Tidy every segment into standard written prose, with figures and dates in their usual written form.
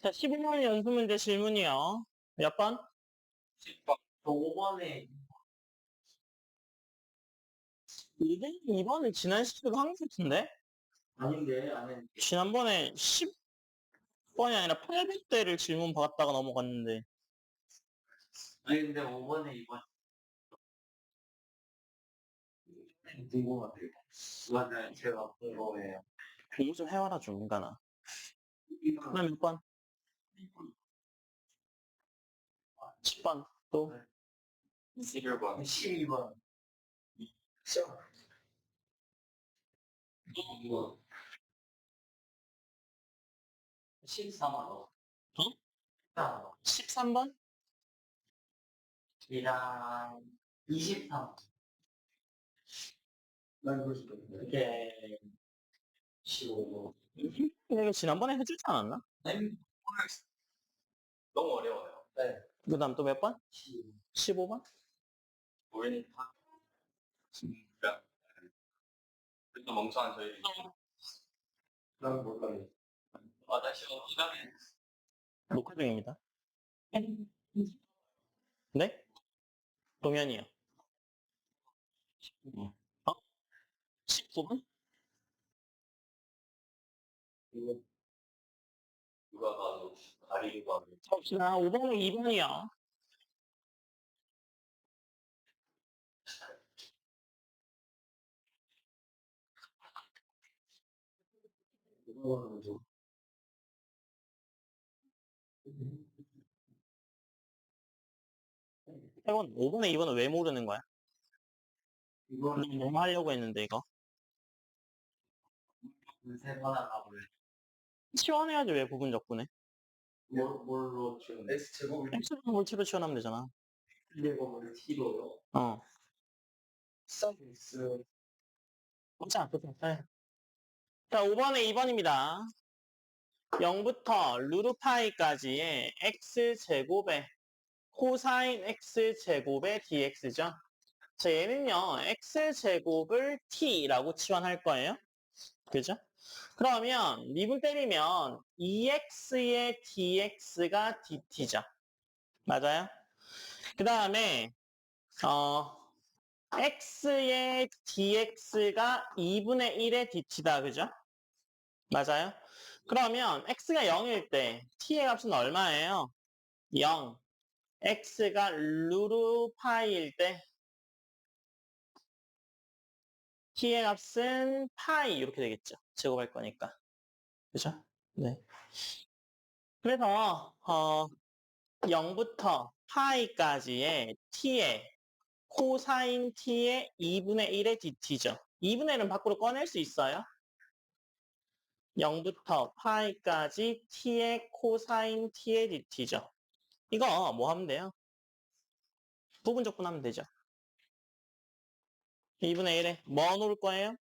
자, 15번 연습 문제 질문이요. 몇 번? 10번. 5번에 2번은 지난 시간에 한것 같은데? 아닌데, 안 했는데. 지난번에 10번이 아니라 800대를 질문 받았다가 넘어갔는데. 아니, 근데 5번에 2번. 궁금하대요. 맞아요. 제가 본 거예요. 공부 좀 해와라 좀, 인간아. 그다음 몇 번? 10번. 또? 11번. 12번. 2번. 13번. 어? 13번. 13번? 이랑 23번. 난 그럴 수도 있는데. 이게 15번. 이거 지난번에 해주지 않았나? 아니, 너무 어려워요. 네. 그 다음 또 몇 번? 15번? 우리는 다 진짜 그래도 멍청한 저희. 난 뭘까요? 다시 기다려. 녹화 중입니다. 네? 동현이요. 어? 19번? 누가 봐도 다리가 봅시다. 5번에 2번이요. 누가 봐도 5번에 2번은 왜 모르는 거야? 이거는 너무 하려고 했는데, 이거. 세번 하나 볼래. 치환해야지 왜 부분적분해? 뭘로 치우는 x 제곱을 x를 물티로 치환하면 되잖아. 제곱을 t로요. 어. x 보자, 보자. 자, 5번에 2번입니다. 0부터 루트파이까지의 x제곱의 코사인 x제곱의 dx죠. 자, 얘는요, x제곱을 t라고 치환할 거예요. 그죠? 그러면 미분 때리면 2x의 dx가 dt죠. 맞아요? 그 다음에 x의 dx가 2분의 1의 dt다. 그죠? 맞아요? 그러면 x가 0일 때 t의 값은 얼마예요? 0. x가 루트 파이일 때 t의 값은 파이 이렇게 되겠죠. 제곱할 거니까. 그죠? 네. 그래서 0부터 파이까지의 t의 코사인 t의 2분의 1의 dt죠. 2분의 1은 밖으로 꺼낼 수 있어요? 0부터 파이까지 t의 코사인 t의 dt죠. 이거 뭐 하면 돼요? 부분적분하면 되죠. 2분의 1에 뭐 놓을 거예요?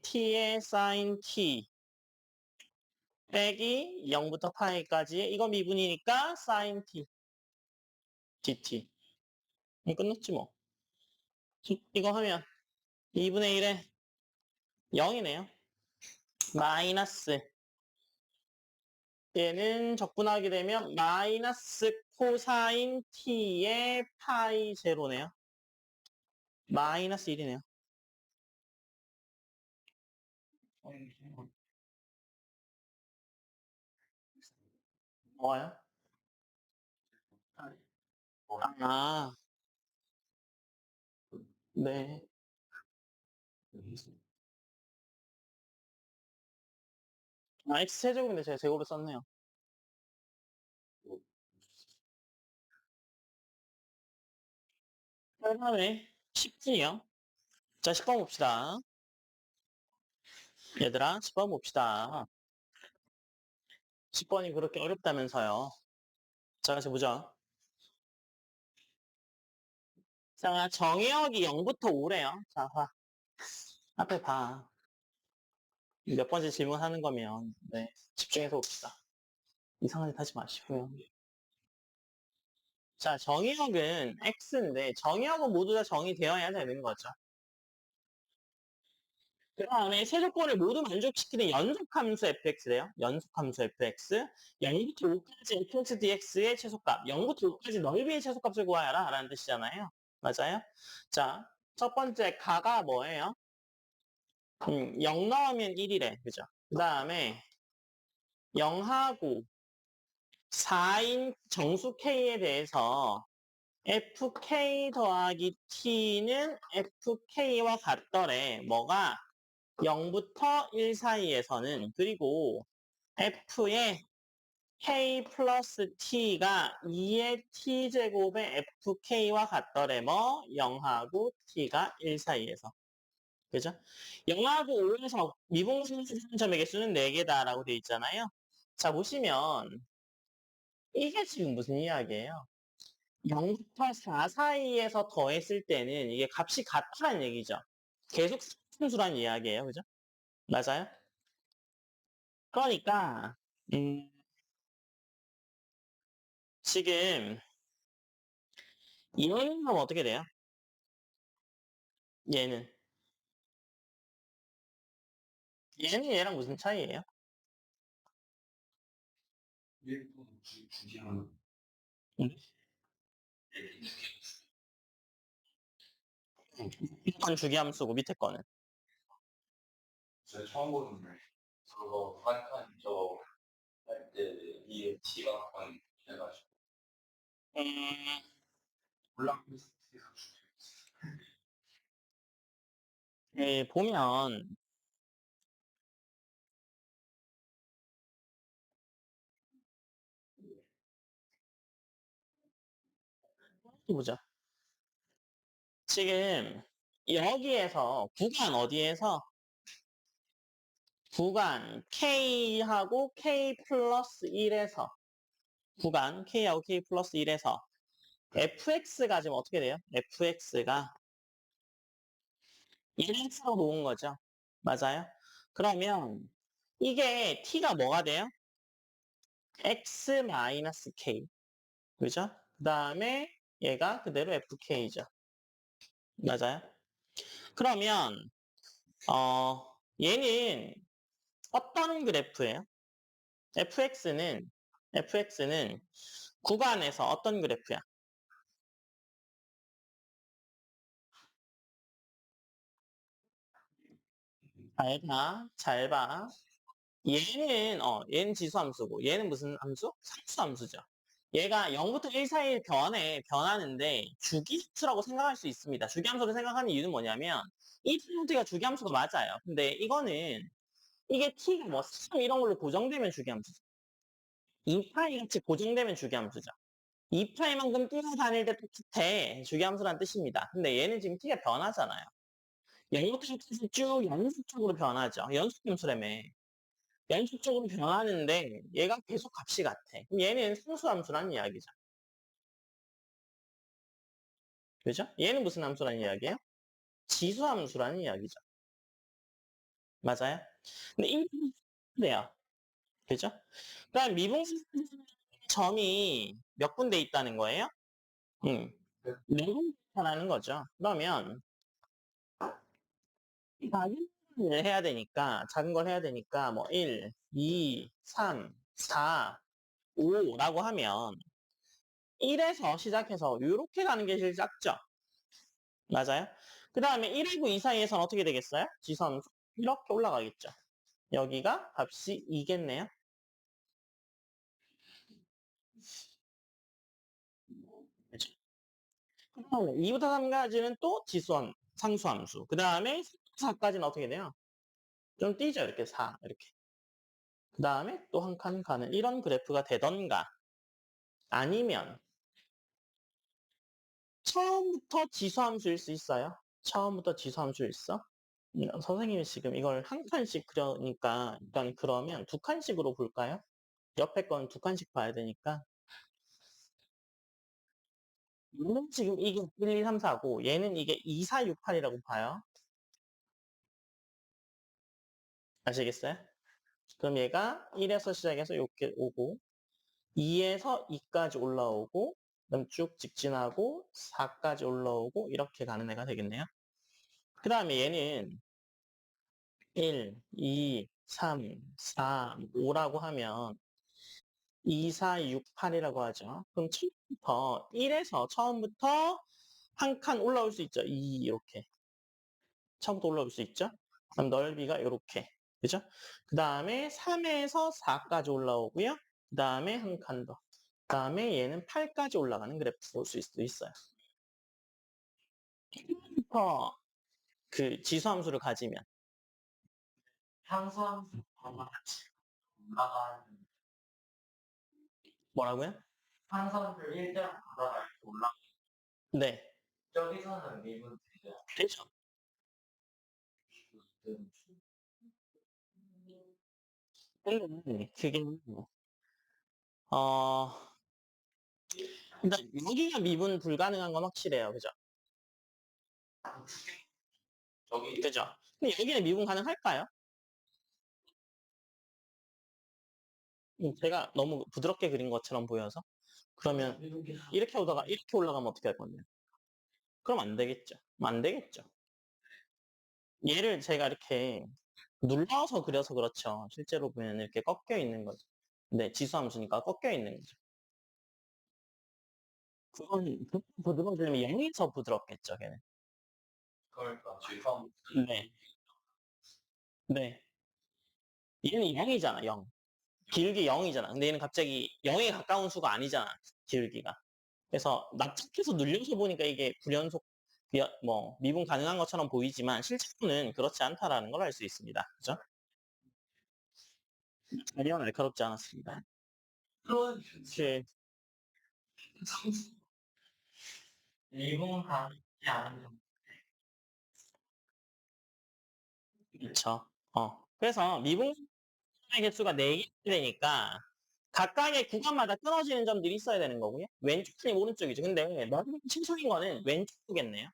t의 사인 t 빼기 0부터 파이까지 이거 미분이니까 사인 t dt. 끝났지 뭐. 이거 하면 2분의 1에 0이네요. 마이너스 얘는 적분하게 되면 마이너스 코사인 t의 파이 제로네요. 마이너스 1이네요. 뭐요? 아, 네. x 세제곱인데 제가 제곱을 썼네요. 그 다음에 10분이요. 자, 10번 봅시다. 얘들아, 10번 봅시다. 10번이 그렇게 어렵다면서요. 자, 같이 보자. 자, 정의역이 0부터 5래요. 자, 봐. 앞에 봐. 몇 번째 질문하는 거면 네, 집중해서 봅시다. 이상한 짓 하지 마시고요. 자, 정의역은 x인데 정의역은 모두 다 정의되어야 되는 거죠. 그 다음에 세조건을 모두 만족시키는 연속함수 fx래요. 연속함수 fx. 0부터 5까지 fx dx의 최소값. 0부터 5까지 넓이의 최소값을 구하여라. 라는 뜻이잖아요. 맞아요? 자, 첫 번째 가가 뭐예요? 0 넣으면 1이래. 그죠? 그 다음에 0하고 4인 정수 k에 대해서 fk 더하기 t는 fk와 같더래. 뭐가? 0부터 1 사이에서는. 그리고 f의 k 플러스 t가 2의 t제곱의 fk와 같더래. 뭐? 0하고 t가 1 사이에서. 그죠? 0하고 5에서 미분점의 개수는 4개다라고 되어 있잖아요. 자, 보시면 이게 지금 무슨 이야기예요? 0부터 4 사이에서 더했을 때는 이게 값이 같다는 얘기죠. 계속 상수란 이야기예요. 그죠? 맞아요? 그러니까 지금 얘는 그럼 어떻게 돼요? 얘는 얘랑 무슨 차이예요? 1분 주기하는 음? 밑에 건 주기함수고 밑에 거는 제가 처음 보는 말. 저거 한칸 저할때 이에 T가 한 해가지고 음, 올라가면서 보면 보자. 지금 여기에서 구간 어디에서 구간 K하고 K 플러스 1에서 구간 K하고 K 플러스 1에서 fx가 지금 어떻게 돼요? fx가 1x로 놓은 거죠. 맞아요? 그러면 이게 t가 뭐가 돼요? x 마이너스 k. 그죠? 그 다음에 얘가 그대로 fk죠. 맞아요? 그러면 얘는 어떤 그래프예요? fx는 구간에서 어떤 그래프야? 잘 봐. 얘는 지수함수고, 얘는 무슨 함수? 상수함수죠. 얘가 0부터 1 사이에 변하는데 주기수라고 생각할 수 있습니다. 주기함수로 생각하는 이유는 뭐냐면 이 형태가 주기함수가 맞아요. 근데 이거는 이게 t가 뭐 3 이런 걸로 고정되면 주기함수죠. 2파이 같이 고정되면 주기함수죠. 2파이만큼 뛰어다닐 때 똑같아. 주기함수란 뜻입니다. 근데 얘는 지금 t가 변하잖아요. 0부터 1까지 쭉 연속적으로 변하죠. 연속함수라며. 연속적으로 변하는데 얘가 계속 값이 같아. 그럼 얘는 상수함수라는 이야기죠. 그죠? 얘는 무슨 함수라는 이야기예요? 지수함수라는 이야기죠. 맞아요? 근데 이 돼요. 그죠? 그럼 미분수 점이 몇 군데 있다는 거예요? 네 군데라는 거죠. 그러면 작은 걸 해야 되니까 뭐 1, 2, 3, 4, 5라고 하면 1에서 시작해서 이렇게 가는 게 제일 작죠. 맞아요? 그 다음에 1하고 2 사이에서는 어떻게 되겠어요? 지선 이렇게 올라가겠죠. 여기가 값이 2겠네요. 그죠? 그 다음에 2부터 3까지는 또 지수함, 상수함수. 그 다음에 4까지는 어떻게 돼요? 좀 띄죠. 이렇게 4, 이렇게. 그 다음에 또 한 칸 가는 이런 그래프가 되던가 아니면 처음부터 지수함수일 수 있어요. 처음부터 지수함수일 수. 선생님이 지금 이걸 한 칸씩 그려니까 일단 그러면 두 칸씩으로 볼까요? 옆에 건 두 칸씩 봐야 되니까. 얘는 지금 이게 1, 2, 3, 4고 얘는 이게 2, 4, 6, 8이라고 봐요. 아시겠어요? 그럼 얘가 1에서 시작해서 이렇게 오고 2에서 2까지 올라오고 그다음 쭉 직진하고 4까지 올라오고 이렇게 가는 애가 되겠네요. 그 다음에 얘는 1, 2, 3, 4, 5라고 하면 2, 4, 6, 8이라고 하죠. 그럼 처음부터 1에서 처음부터 한 칸 올라올 수 있죠. 2 이렇게. 처음부터 올라올 수 있죠. 그럼 넓이가 이렇게. 그죠? 그 다음에 3에서 4까지 올라오고요. 그 다음에 한 칸 더. 그 다음에 얘는 8까지 올라가는 그래프 볼 수 있어요. 처음부터 그 지수함수를 가지면 항소함수 같이 올라가는 뭐라고요? 항소함수 일정 가다가 이렇게 올라 네. 저기서는 미분 되죠. 되죠. 근데 그게 어 일단 여기가 미분 불가능한 건 확실해요. 그죠? 저기 그죠? 근데 여기는 미분 가능할까요? 제가 너무 부드럽게 그린 것처럼 보여서 그러면 이렇게 오다가 이렇게 올라가면 어떻게 할 건데요? 그럼 안 되겠죠. 안 되겠죠. 얘를 제가 이렇게 눌러서 그려서 그렇죠. 실제로 보면 이렇게 꺾여 있는 거죠. 네, 지수함수니까 꺾여 있는 거죠. 그건 부드러워지면 0에서 부드럽겠죠, 걔는. 그러니까 주성 네. 네. 얘는 0이잖아, 0. 길기 0이잖아. 근데 얘는 갑자기 0에 가까운 수가 아니잖아, 길기가. 그래서 납작해서 눌려서 보니까 이게 불연속, 뭐, 미분 가능한 것처럼 보이지만 실제로는 그렇지 않다라는 걸 알 수 있습니다. 그죠? 전혀 날카롭지 않았습니다. 그런 그, 미분 가능하지 않은 그쵸. 그래서 미분의 개수가 4개 되니까 각각의 구간마다 끊어지는 점들이 있어야 되는 거고요. 왼쪽이 오른쪽이죠. 근데 넓이 최소인 거는 왼쪽이겠네요.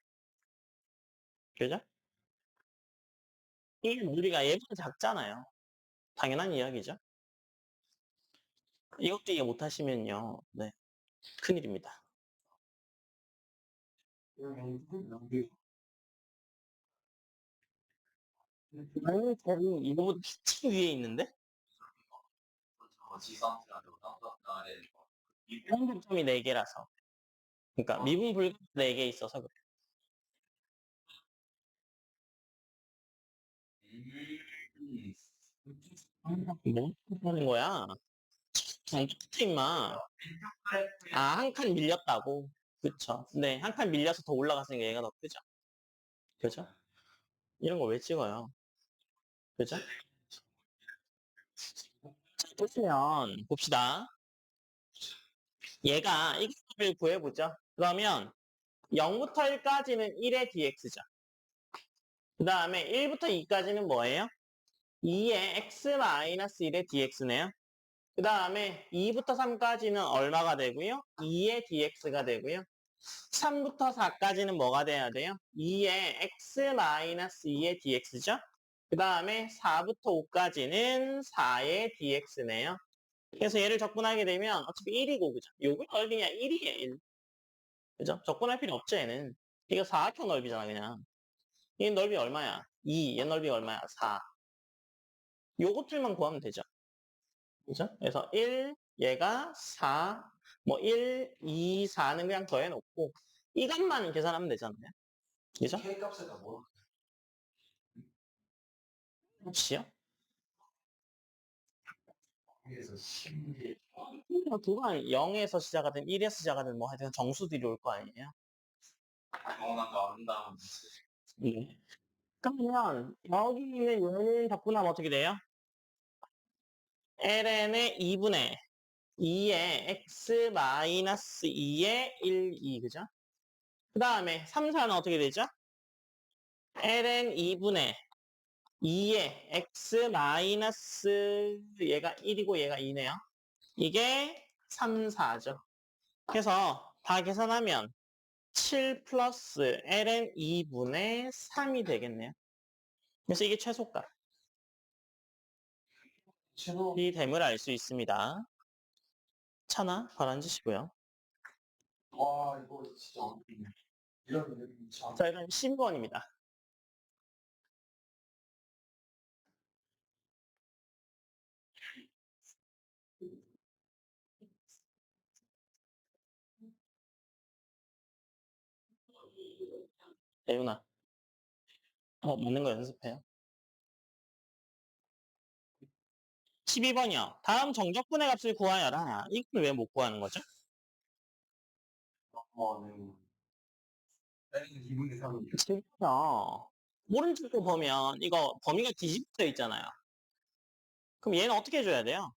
그죠? 이 넓이가 얘보다 작잖아요. 당연한 이야기죠. 이것도 이해 못하시면요. 네. 큰일입니다. 아니, 저기 이거보다 한참 위에 있는데? 지성이라도 나를 평균점이 4개라서. 그러니까 미분 불가 4개 있어서 그래. 뭐 하는 거야? 똑같아, 임마. 아, 한 칸 밀렸다고. 그쵸. 네, 한 칸 밀려서 더 올라갔으니까 얘가 더 크죠. 그죠? 이런 거 왜 찍어요? 그죠? 자, 보시면, 봅시다. 얘가 x를 구해보죠. 그러면 0부터 1까지는 1의 dx죠. 그 다음에 1부터 2까지는 뭐예요? 2의 x-1의 dx네요. 그 다음에 2부터 3까지는 얼마가 되고요? 2의 dx가 되고요. 3부터 4까지는 뭐가 돼야 돼요? 2의 x-2의 dx죠? 그 다음에 4부터 5까지는 4의 dx네요. 그래서 얘를 적분하게 되면 어차피 1이고, 그죠? 요거 넓이냐 1이에요, 1. 그죠? 적분할 필요 없죠, 얘는. 이거 사각형 넓이잖아, 그냥. 얘 넓이 얼마야? 2. 얘 넓이 얼마야? 4. 요것들만 구하면 되죠. 그죠? 그래서 1, 얘가 4, 뭐 1, 2, 4는 그냥 더해놓고 이 값만 계산하면 되잖아요. 그죠? K 값에다 뭐 혹시요? 위에서 10 두간 0에서 시작하든 1에서 시작하든 뭐 하여튼 정수들이 올 거 아니에요? 영원한 거 아름다운 네. 그러면 여기 있는 요는 적분하면 어떻게 돼요? ln의 2분의 2의 x-2의 1, 2, 그죠? 그 다음에 3, 4는 어떻게 되죠? ln 2분의 2의 x 마이너스 얘가 1이고 얘가 2네요. 이게 3, 4죠. 그래서 다 계산하면 7 플러스 ln 2분의 3이 되겠네요. 그래서 이게 최소값. 최소 이 됨을 알 수 있습니다. 차나 바란지시고요. 와 이거 진짜 어렵네. 이런 느낌 참 자, 이건 12번입니다. 예윤아, 맞는 거 연습해요. 12번이요. 다음 정적분의 값을 구하여라. 이걸 왜 못 구하는 거죠? 네. N은 2분의 3이요. 지금요. 오른쪽도 보면 이거 범위가 뒤집혀져 있잖아요. 그럼 얘는 어떻게 해줘야 돼요?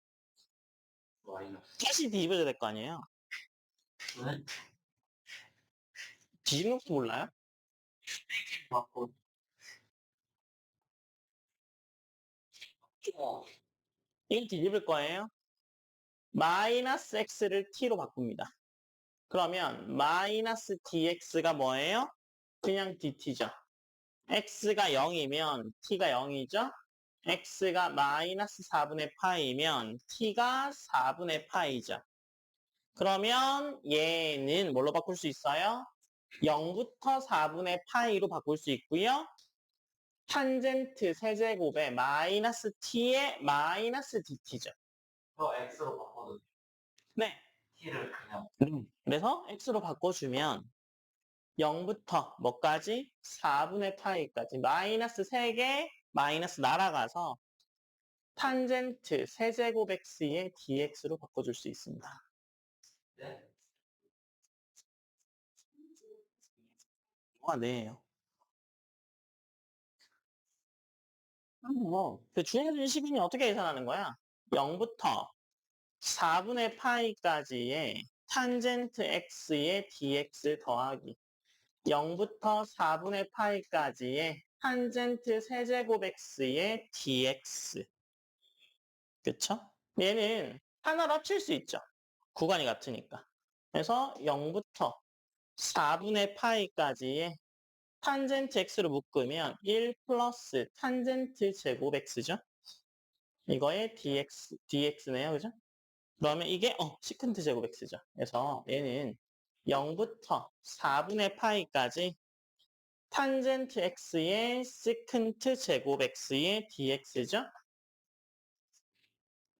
마이너스. 다시 뒤집어져야 될 거 아니에요? 네? 뒤집는 것도 몰라요? 맞고. 이거 뒤집을 거예요. 마이너스 x를 t로 바꿉니다. 그러면 마이너스 dx가 뭐예요? 그냥 dt죠. x가 0이면 t가 0이죠. x가 마이너스 4분의 파이면 t가 4분의 파이죠. 그러면 얘는 뭘로 바꿀 수 있어요? 0부터 4분의 파이로 바꿀 수 있고요. 탄젠트 세제곱에 마이너스 t에 마이너스 dt죠. 저 X로 바꿔도 네. T를 그냥. 그래서 x로 바꿔주면 0부터 뭐까지? 4분의 파이까지 마이너스 3개 마이너스 날아가서 탄젠트 세제곱 x의 dx로 바꿔줄 수 있습니다. 네? 네예요. 그 주어진 시간이 어떻게 계산하는 거야? 0부터 4분의 파이까지의 탄젠트 x의 dx를 더하기 0부터 4분의 파이까지의 탄젠트 세제곱 x의 dx. 그쵸? 얘는 하나로 합칠 수 있죠. 구간이 같으니까. 그래서 0부터 4분의 파이까지의 탄젠트 x로 묶으면 1 플러스 탄젠트 제곱 x죠. 이거의 dx네요. 그죠? 그러면 이게 시컨트 제곱 x죠. 그래서 얘는 0부터 4분의 파이까지 탄젠트 x의 시컨트 제곱 x의 dx죠.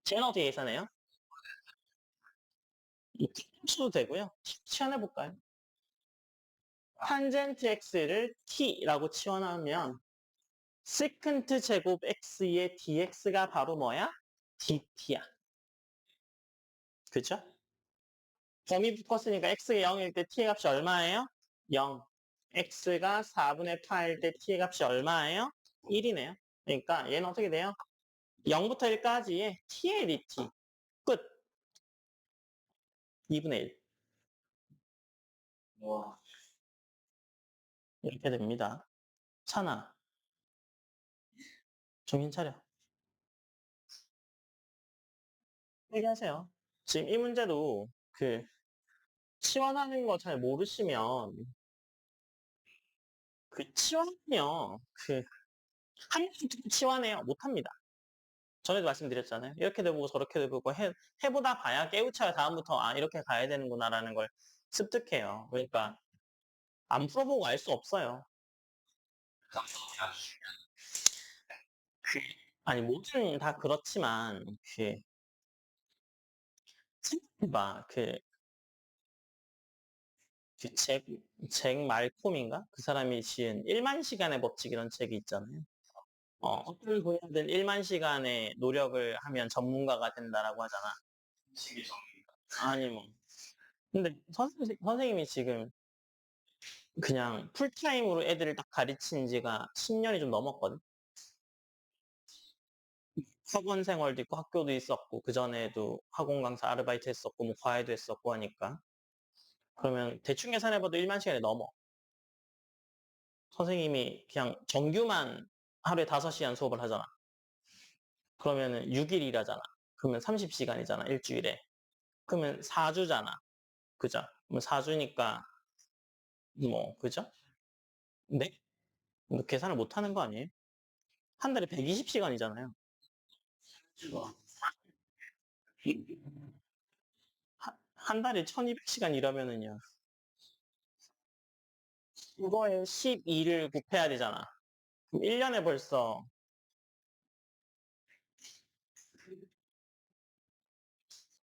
쟤는 어떻게 계산해요? 쳐도 되고요. 치환해볼까요? 탄젠트 x를 t라고 치환하면 시컨트 제곱 x의 dx가 바로 뭐야? dt야. 그죠? 범위 묶었으니까 x가 0일 때 t의 값이 얼마예요? 0. x가 4분의 8일 때 t의 값이 얼마예요? 1이네요. 그러니까 얘는 어떻게 돼요? 0부터 1까지의 t의 dt. 끝. 2분의 1. 와. 이렇게 됩니다. 찬아, 정신 차려. 얘기하세요. 지금 이 문제도 치환하는 거 잘 모르시면 치환은요, 한 번도 치환해요. 못합니다. 전에도 말씀드렸잖아요. 이렇게도 해보고 저렇게도 해보고 해보다 봐야 깨우쳐야 다음부터 이렇게 가야 되는구나라는 걸 습득해요. 그러니까 안 풀어보고 알 수 없어요. 아니 뭐든 다 그렇지만 생각해봐. 잭 말콤인가? 그 사람이 지은 1만 시간의 법칙 이런 책이 있잖아요. 어떤 분야든 1만 시간의 노력을 하면 전문가가 된다라고 하잖아. 식이 정. 아니 뭐. 근데 선생님이 지금 그냥 풀타임으로 애들을 딱 가르친 지가 10년이 좀 넘었거든. 학원 생활도 있고 학교도 있었고 그전에도 학원 강사 아르바이트 했었고 뭐 과외도 했었고 하니까. 그러면 대충 계산해봐도 1만 시간이 넘어. 선생님이 그냥 정규만 하루에 5시간 수업을 하잖아. 그러면은 6일 일하잖아. 그러면 30시간이잖아, 일주일에. 그러면 4주잖아. 그죠? 그럼 4주니까 뭐, 그죠? 네? 뭐 계산을 못 하는 거 아니에요? 한 달에 120시간이잖아요. 한 달에 1200시간 일하면은요. 그거에 12를 곱해야 되잖아. 그럼 1년에 벌써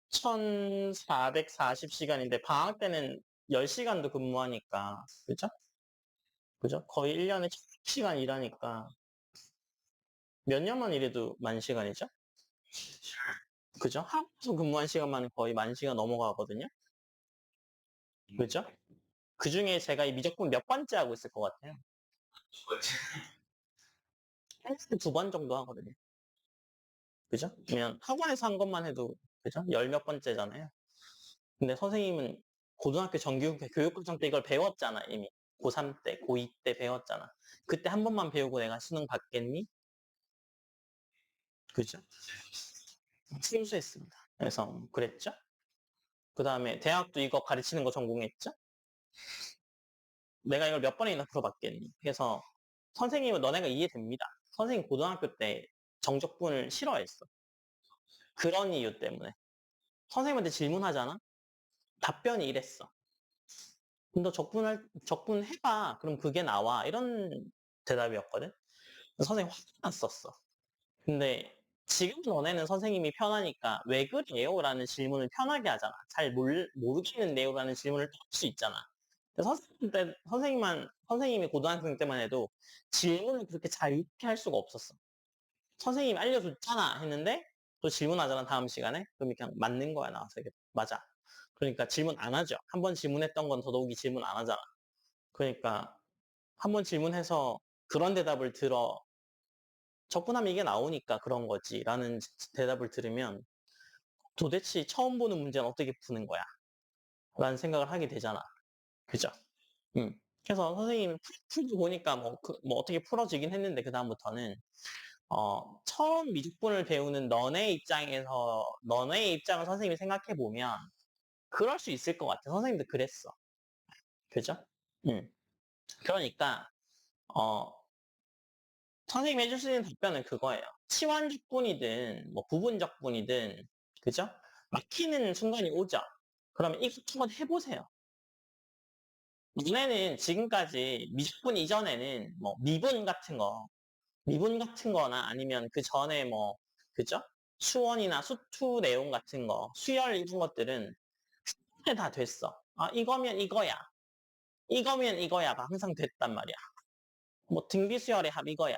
1440시간인데 방학 때는 10시간도 근무하니까. 그죠? 그죠? 거의 1년에 1000시간 일하니까 몇 년만 일해도 10,000시간이죠? 그죠? 하루에서 근무한 시간만 거의 10,000시간 넘어가거든요? 그죠? 그 중에 제가 이 미적분 몇 번째 하고 있을 것 같아요? 헬스 2번 정도 하거든요. 그죠? 그러면 학원에서 한 것만 해도, 그죠? 열 몇 번째잖아요. 근데 선생님은 고등학교 정규 교육과정 때 이걸 배웠잖아, 이미. 고3 때, 고2 때 배웠잖아. 그때 한 번만 배우고 내가 수능 받겠니? 그죠? 순수했습니다. 그래서 그랬죠? 그 다음에 대학도 이거 가르치는 거 전공했죠? 내가 이걸 몇 번이나 풀어봤겠니? 그래서 선생님은 너네가 이해됩니다. 선생님 고등학교 때 정적분을 싫어했어. 그런 이유 때문에. 선생님한테 질문하잖아? 답변이 이랬어. 너 적분 해봐. 그럼 그게 나와. 이런 대답이었거든? 선생님 화가 났었어. 근데 지금 너네는 선생님이 편하니까 왜 그래요? 라는 질문을 편하게 하잖아. 잘 모르겠는데요? 라는 질문을 할 수 있잖아. 선생님이 고등학생 때만 해도 질문을 그렇게 자유롭게 할 수가 없었어. 선생님이 알려줬잖아 했는데 또 질문하잖아 다음 시간에. 그럼 그냥 맞는 거야 나와서 이게 맞아. 그러니까 질문 안 하죠. 한 번 질문했던 건 더더욱이 질문 안 하잖아. 그러니까 한 번 질문해서 그런 대답을 들어 적분하면 이게 나오니까 그런 거지 라는 대답을 들으면 도대체 처음 보는 문제는 어떻게 푸는 거야? 라는 생각을 하게 되잖아. 그죠? 그래서 선생님이 풀고 보니까 뭐 어떻게 풀어지긴 했는데 그다음부터는 처음 미적분을 배우는 너네 입장을 선생님이 생각해 보면 그럴 수 있을 것 같아. 선생님도 그랬어. 그죠? 음. 그러니까 어, 선생님이 해줄 수 있는 답변은 그거예요. 치환적분이든 뭐 부분적분이든 그죠? 막히는 순간이 오죠. 그러면 이거 한번 해보세요. 너네는 지금까지 미적분 이전에는 뭐 미분 같은 거나 아니면 그 전에 뭐 그죠? 수원이나 수투 내용 같은 거, 수열 이런 것들은 다 됐어. 아, 이거면 이거야. 이거면 이거야가 항상 됐단 말이야. 뭐 등비수열의 합 이거야.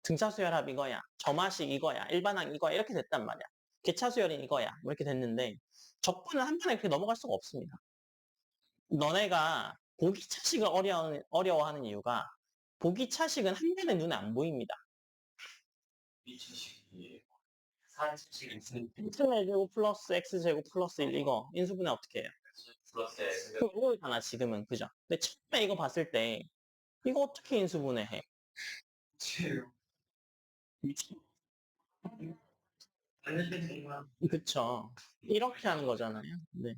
등차수열 합 이거야. 점화식 이거야. 일반항 이거야. 이렇게 됐단 말이야. 개차수열은 이거야. 뭐 이렇게 됐는데 적분은 한 번에 그렇게 넘어갈 수가 없습니다. 너네가 보기차식을 어려워하는 이유가 보기차식은 한 번에 눈에 안 보입니다. 미치식이 사치식이 x제곱 플러스 x제곱 플러스 1 이거 인수분해 어떻게 해요? 플러스 S 그럼 이거잖아 지금은 그죠? 근데 처음에 이거 봤을 때 이거 어떻게 인수분해해? 그쵸. 이렇게 하는 거잖아요. 네.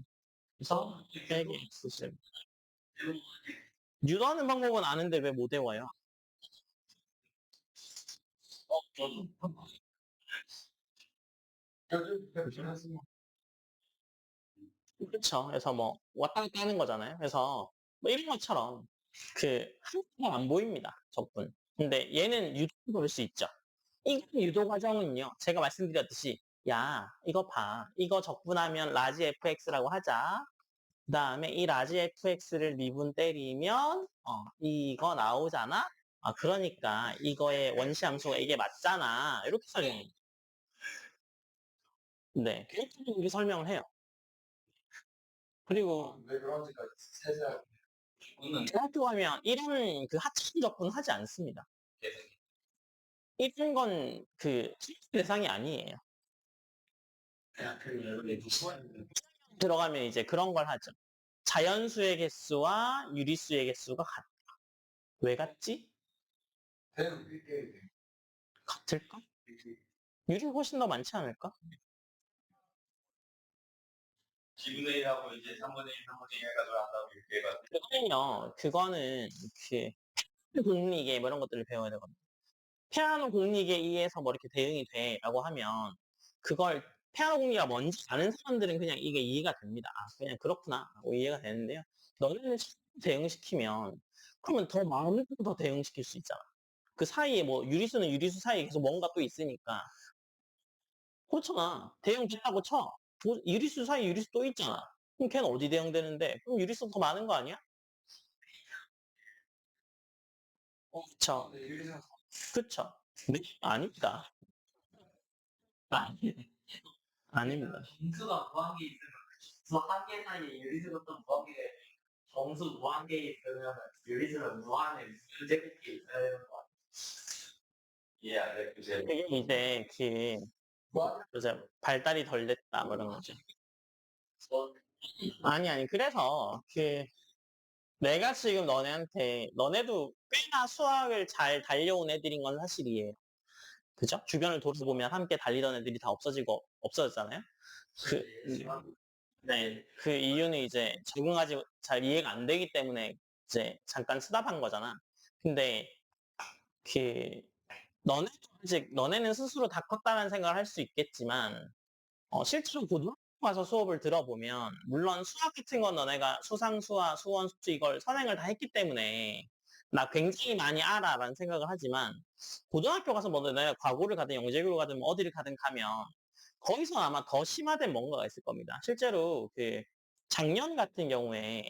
그래서 빼기 x제곱. 유도하는 방법은 아는데 왜 못 외워요? 그쵸. 그래서 뭐 왔다 갔다 하는 거잖아요. 그래서 뭐 이런 것처럼 한꺼번에 안 보입니다. 적분. 근데 얘는 유도도 볼 수 있죠. 이 유도 과정은요. 제가 말씀드렸듯이 야 이거 봐. 이거 적분하면 라지 fx라고 하자. 그 다음에 이 라지 fx를 미분 때리면 이거 나오잖아. 아 그러니까 이거의 원시 함수가 이게 맞잖아. 이렇게 설명해요. 네. 이렇게 설명을 해요. 그리고 왜 그런지까지 세세하게 대학교 가면 이런 하찮은 접근은 하지 않습니다. 계속 이런 건 대상이 아니에요. 대학교를 내주시면 들어가면 이제 그런 걸 하죠. 자연수의 개수와 유리수의 개수가 같다. 왜 같지? 대학 이렇게 같을까? 유리가 훨씬 더 많지 않을까? 기분의 1하고 이제 3분의 1, 3분의 1 해가지고 한다고 이렇게 해가지고 그거는 공리계 뭐 이런 것들을 배워야 되거든요. 피아노 공리계 2에서 뭐 이렇게 대응이 돼라고 하면 그걸 피아노 공리가 뭔지 아는 사람들은 그냥 이게 이해가 됩니다. 아, 그냥 그렇구나 하고 이해가 되는데요. 너네는 대응시키면 그러면 더 마음을 더 대응시킬 수 있잖아. 그 사이에 뭐 유리수는 유리수 사이에 계속 뭔가 또 있으니까 그렇잖아. 대응됐다고 쳐. 유리수 사이에 유리수 또 있잖아. 그럼 걔는 어디 대응되는데? 그럼 유리수 더 많은 거 아니야? 그쵸. 그쵸. 네? 아닙니다. 아니, 아닙니다. 점수가 무한계 있으면 그 한계 사이에 유리수가 또 무한계 점수 무한계 있으면 유리수는 무한의 문제밖에 있어야 되는 거 같아. 이해 안 돼. 그제 그게 이제 이제 발달이 덜 됐다 뭐 이런 거죠. 아니 그래서 내가 지금 너네도 꽤나 수학을 잘 달려온 애들인 건 사실이에요. 그죠? 주변을 돌아보면 함께 달리던 애들이 다 없어졌잖아요. 그, 네, 그 이유는 이제 적응하지 잘 이해가 안 되기 때문에 이제 잠깐 스탑한 거잖아. 근데 그 너네는 스스로 다 컸다는 생각을 할 수 있겠지만 실제로 고등학교 가서 수업을 들어보면 물론 수학 같은 건 너네가 수상수와 수원, 수투 이걸 선행을 다 했기 때문에 나 굉장히 많이 알아라는 생각을 하지만 고등학교 가서 뭐 너네가 과고를 가든 영재교를 가든 뭐 어디를 가든 가면 거기서 아마 더 심화된 뭔가가 있을 겁니다. 실제로 작년 같은 경우에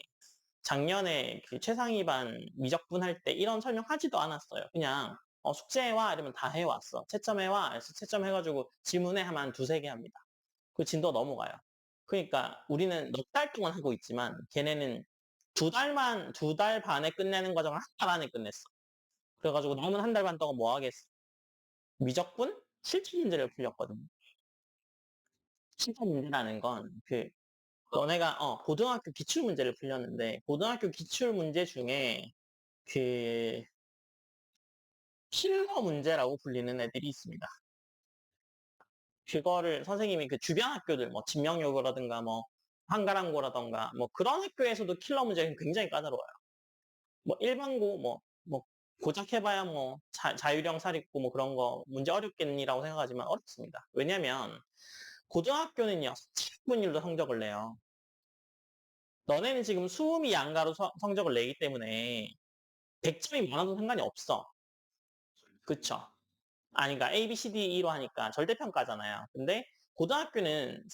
작년에 최상위 반 미적분 할 때 이런 설명하지도 않았어요. 그냥 숙제해와 이러면 다 해왔어. 채점해와 그래서 채점해가지고 질문에 하면 두세 개 합니다. 그 진도 넘어가요. 그러니까 우리는 넉 달 동안 하고 있지만 걔네는 두 달 반에 끝내는 과정을 한 달 안에 끝냈어. 그래가지고 남은 한 달 반 동안 뭐 하겠어? 미적분? 실질 문제를 풀렸거든요. 실질 문제라는 건 너네가 고등학교 기출 문제를 풀렸는데 고등학교 기출 문제 중에 그 킬러 문제라고 불리는 애들이 있습니다. 그거를 선생님이 주변 학교들 뭐 진명여고라든가 뭐 한가람고라든가 뭐 그런 학교에서도 킬러 문제가 굉장히 까다로워요. 뭐 일반고 뭐 고작 해봐야 뭐 자유형 사립고 뭐 그런 거 문제 어렵겠니라고 생각하지만 어렵습니다. 왜냐면 고등학교는요 분율로 성적을 내요. 너네는 지금 수음이 양가로 성적을 내기 때문에 100점이 많아도 상관이 없어. 그쵸? 아니, 그러니까 A, B, C, D, E로 하니까 절대평가잖아요. 근데 고등학교는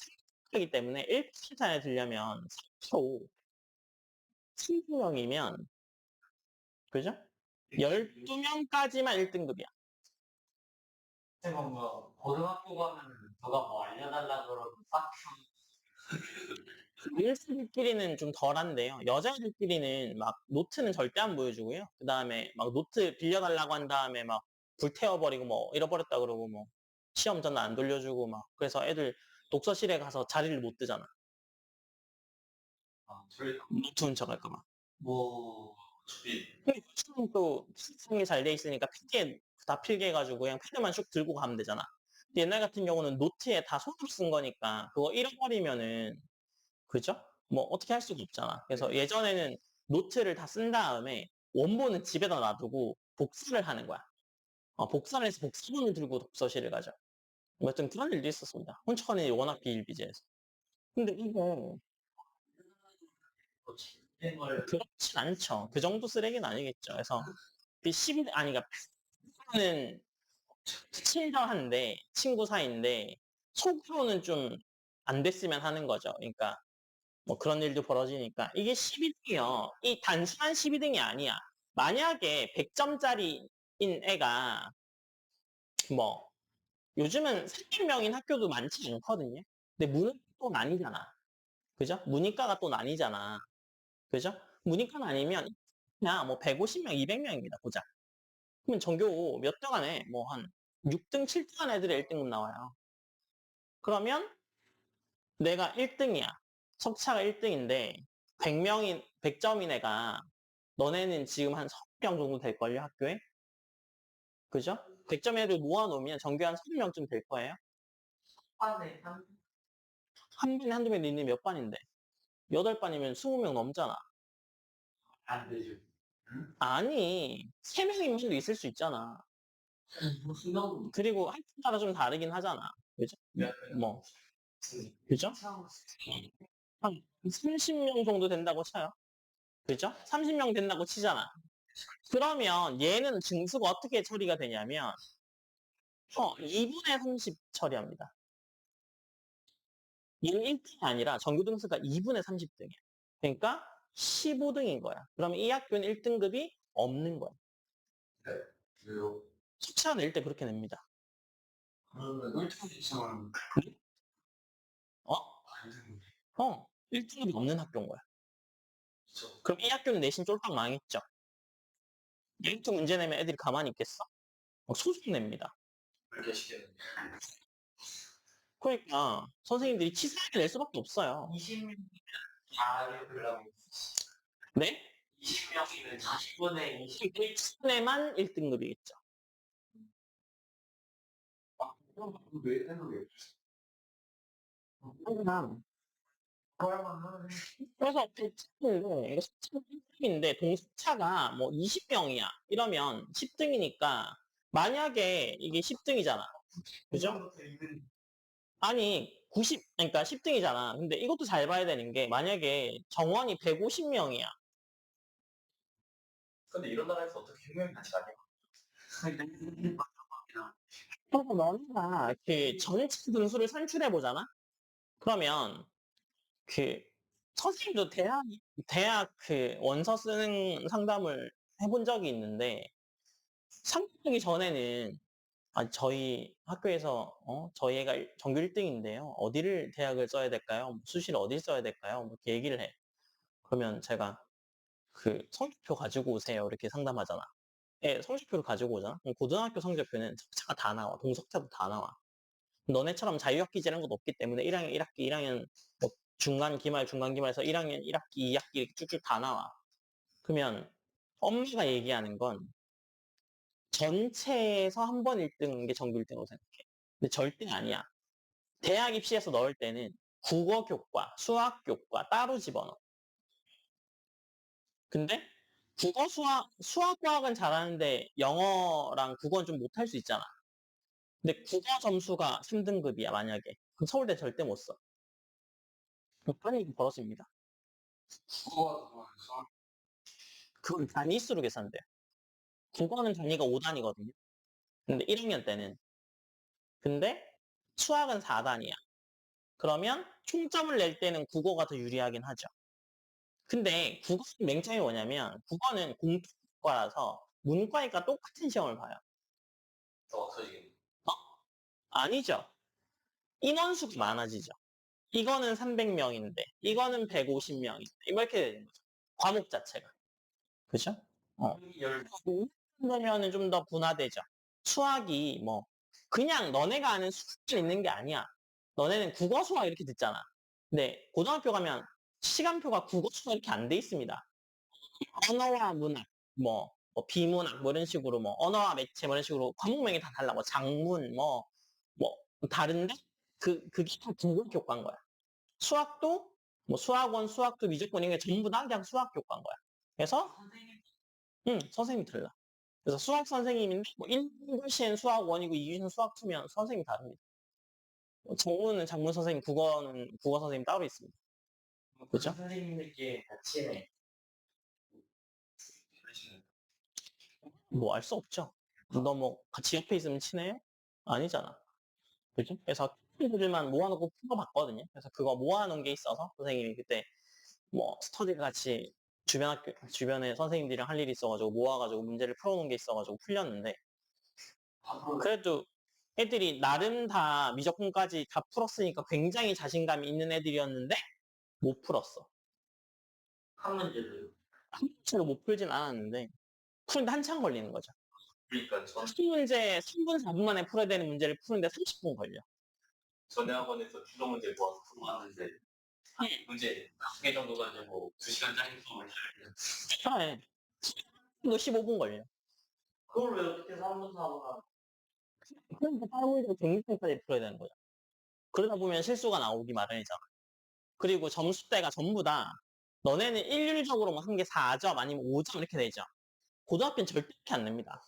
상이기 때문에 1% 안에 들려면 3초, 3초형이면, 그죠? 12명까지만 1등급이야. 뭐 고등학교 가면 누가 뭐 알려달라 그러면 싹 일생들끼리는 좀 덜한데요. 여자애들끼리는 막 노트는 절대 안 보여주고요. 그 다음에 막 노트 빌려달라고 한 다음에 막 불태워버리고 뭐 잃어버렸다 그러고 뭐 시험 전날 안 돌려주고 막 그래서 애들 독서실에 가서 자리를 못 뜨잖아. 저희 노트 훔쳐갈까봐. 뭐 어차피 근데 요즘은 또 시스템이 잘 돼 있으니까 필기에 다 필기해가지고 그냥 패드만 쭉 들고 가면 되잖아. 근데 옛날 같은 경우는 노트에 다 손으로 쓴 거니까 그거 잃어버리면은 그죠? 뭐 어떻게 할 수가 없잖아. 그래서 예전에는 노트를 다 쓴 다음에 원본은 집에다 놔두고 복사를 하는 거야. 복사를 해서 복사본을 들고 독서실을 가죠. 뭐 여튼 그런 일도 있었습니다. 훔쳐가는 일이 워낙 비일비재해서. 근데 이게 된 걸 그렇진 않죠. 그 정도 쓰레기는 아니겠죠. 그래서 12, 아니, 그러니까 는 친절한데 친구 사이인데 속으로는 좀 안 됐으면 하는 거죠. 그러니까 뭐 그런 일도 벌어지니까 이게 12등이요. 이 단순한 12등이 아니야. 만약에 100점짜리인 애가 뭐 요즘은 300명인 학교도 많지 않거든요. 근데 문은 또 나뉘잖아. 그죠? 문이과가 또 나뉘잖아. 그죠? 문이과는 아니면 그냥 뭐 150명, 200명입니다. 보자. 그러면 전교 몇 등 안에 뭐 한 6등, 7등 한 애들이 1등급 나와요. 그러면 내가 1등이야. 석차가 1등인데 100점인 애가 너네는 지금 한 30명 정도 될걸요, 학교에? 그죠? 100점 애들 모아놓으면 전교 한 30명쯤 될 거예요. 판에 한 반에 한두 명 있는 몇 반인데? 8반이면 20명 넘잖아. 안 되죠. 아니, 3명이면 도 있을 수 있잖아. 수능 그리고 학교 따라 좀 다르긴 하잖아. 그죠? 뭐, 그죠? 한 30명 정도 된다고 쳐요. 그죠? 30명 된다고 치잖아. 그러면 얘는 징수가 어떻게 처리가 되냐면 2분의 30 처리합니다. 얘는 1등이 아니라 전교 등수가 2분의 30등이야. 그러니까 15등인 거야. 그러면 이 학교는 1등급이 없는 거야. 왜요? 수치가 낼 때 그렇게 냅니다. 그러면 1등 이상은 어? 안 되는 1등급이 없는 학교인 거야. 거죠. 그럼 이 학교는 내신 쫄딱 망했죠. 1등 문제 내면 애들이 가만히 있겠어? 막 소송 냅니다. 그렇게 시키는. 그러니까 선생님들이 치사하게 낼 수밖에 없어요. 20명 다 그러면 네? 20명이면 40분의 20. 1층에만 1등급이겠죠. 왜 생각해요? 항상 그러면은 그래서 배치인데 이거 10등인데 동차가 뭐 20명이야 이러면 10등이니까 만약에 이게 10등이잖아. 그죠? 아니 90 그러니까 10등이잖아. 근데 이것도 잘 봐야 되는 게 만약에 정원이 150명이야. 근데 이런 나라에서 어떻게 혁명이 같이 가냐? 그래서 너네가 그 전체 등수를 산출해 보잖아. 그러면 그 선생님도 대학 그 원서 쓰는 상담을 해본 적이 있는데 상담하기 전에는 저희 학교에서 저희 애가 전교 1등인데요. 어디를 대학을 써야 될까요? 뭐 수시를 어디 써야 될까요? 뭐 이렇게 얘기를 해. 그러면 제가 그 성적표 가지고 오세요. 이렇게 상담하잖아. 예, 성적표를 가지고 오잖아. 그럼 고등학교 성적표는 석차가 다 나와. 동석차도 다 나와. 너네처럼 자유학기제라는 것도 없기 때문에 1학년 1학기, 1학년 뭐 중간 기말, 중간 기말에서 1학년 1학기, 2학기 이렇게 쭉쭉 다 나와. 그러면 엄마가 얘기하는 건 전체에서 한 번 1등인 게 전교 1등으로 생각해. 근데 절대 아니야. 대학 입시에서 넣을 때는 국어 교과, 수학 교과 따로 집어넣어. 근데 국어, 수학, 과학은 잘하는데 영어랑 국어는 좀 못할 수 있잖아. 근데 국어 점수가 3등급이야, 만약에. 그럼 서울대 절대 못 써. 그런 일이 벌어집니다. 국어가 더 많아서 그건 단위수로 계산돼요. 국어는 단위가 5단위거든요. 근데 1학년 때는. 근데 수학은 4단위야. 그러면 총점을 낼 때는 국어가 더 유리하긴 하죠. 근데 국어는 맹점이 뭐냐면 국어는 공통과라서 문과니까 똑같은 시험을 봐요. 더 없어지겠네. 아니죠. 인원수가 많아지죠. 이거는 300명인데 이거는 150명인데 이렇게 되는 거죠. 과목 자체가. 그죠? 그러면은 좀 더 분화되죠. 수학이 뭐 그냥 너네가 아는 수학만 있는 게 아니야. 너네는 국어 수학 이렇게 듣잖아. 근데 고등학교 가면 시간표가 국어 수학 이렇게 안 돼 있습니다. 언어와 문학, 비문학 뭐 이런 식으로 뭐 언어와 매체 뭐 이런 식으로 과목명이 다 달라. 뭐 장문 뭐 다른데 그게 다 국어 교과인 거야. 수학도 뭐 수학원 수학도 미적분 이게 전부 다 그냥 수학 교과인 거야. 그래서 선생님이 달라. 그래서 수학 선생님인데 뭐 1교시엔 수학 1이고 2교시엔 수학 2면 선생님이 다릅니다. 정우는 장문 선생님, 국어는 국어 선생님 따로 있습니다. 그죠? 선생님들끼리 같이 해. 뭐 알 수 없죠. 너 뭐 같이 옆에 있으면 친해요? 아니잖아. 그죠? 그래서 학생들만 모아놓고 풀어봤거든요. 그래서 그거 모아놓은 게 있어서 선생님이 그때 뭐 스터디 같이 주변에 선생님들이랑 할 일이 있어가지고 모아가지고 문제를 풀어놓은 게 있어가지고 풀렸는데 그래도 애들이 나름 다 미적분까지 다 풀었으니까 굉장히 자신감이 있는 애들이었는데 못 풀었어. 한 문제도요. 한 문제로 못 풀진 않았는데 푸는데 한참 걸리는 거죠. 그러니까 전 한 문제 3분, 4분 만에 풀어야 되는 문제를 푸는데 30분 걸려. 전에 학원에서 주로 문제 모아서 풀어봤는데 문제 5개 정도 가지고 2시간짜리 수업을 그래. 이거 15분 걸려. 그걸 왜 어떻게 3분 4분 하나? 그러니까 다른 문제 100문제까지 풀어야 되는 거죠. 그러다 보면 실수가 나오기 마련이잖아. 그리고 점수대가 전부 다 너네는 일률적으로 한 게 4점 아니면 5점 이렇게 되죠. 고등학교는 절대 이렇게 안 냅니다.